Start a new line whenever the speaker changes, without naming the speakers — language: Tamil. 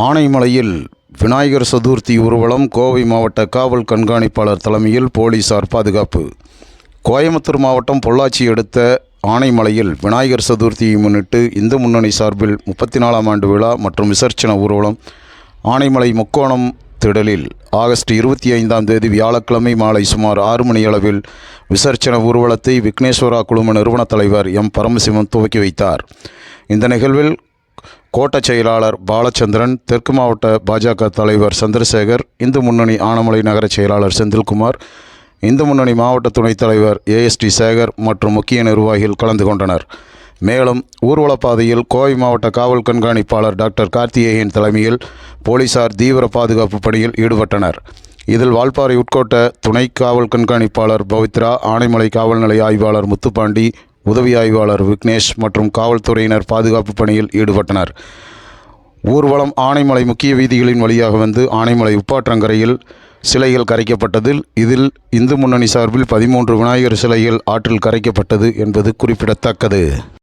ஆனைமலையில் விநாயகர் சதுர்த்தி ஊர்வலம் கோவை மாவட்ட காவல் கண்காணிப்பாளர் தலைமையில் போலீசார் பாதுகாப்பு. கோயம்புத்தூர் மாவட்டம் பொள்ளாச்சி அடுத்த ஆனைமலையில் விநாயகர் சதுர்த்தியை முன்னிட்டு இந்து முன்னணி சார்பில் 34ஆம் ஆண்டு விழா மற்றும் விசர்ஜன ஊர்வலம் ஆனைமலை முக்கோணம் திடலில் ஆகஸ்ட் 25ஆம் தேதி வியாழக்கிழமை மாலை சுமார் 6 மணி அளவில் விசர்ஜன ஊர்வலத்தை விக்னேஸ்வரா குழும நிறுவன தலைவர் எம் பரமசிவம் துவக்கி வைத்தார். இந்த நிகழ்வில் கோட்ட செயலாளர் பாலச்சந்திரன், தெற்கு மாவட்ட பாஜக தலைவர் சந்திரசேகர், இந்து முன்னணி ஆனைமலை நகர செயலாளர் செந்தில்குமார், இந்து முன்னணி மாவட்ட துணைத் தலைவர் ஏஎஸ்டி சேகர் மற்றும் முக்கிய நிர்வாகிகள் கலந்து கொண்டனர். மேலும் ஊர்வலப்பாதையில் கோவை மாவட்ட காவல் கண்காணிப்பாளர் டாக்டர் கார்த்திகேயன் தலைமையில் போலீசார் தீவிர பாதுகாப்பு பணியில் ஈடுபட்டனர். இதில் வால்பாறை உட்கோட்ட துணை காவல் கண்காணிப்பாளர் பவித்ரா, ஆனைமலை காவல் நிலைய ஆய்வாளர் முத்துப்பாண்டி, உதவி ஆய்வாளர் விக்னேஷ் மற்றும் காவல்துறையினர் பாதுகாப்பு பணியில் ஈடுபட்டனர். ஊர்வலம் ஆனைமலை முக்கிய வீதிகளின் வழியாக வந்து ஆனைமலை உப்பாற்றங்கரையில் சிலைகள் கரைக்கப்பட்டதில் இதில் இந்து முன்னணி சார்பில் 13 விநாயகர் சிலைகள் ஆற்றில் கரைக்கப்பட்டது என்பது குறிப்பிடத்தக்கது.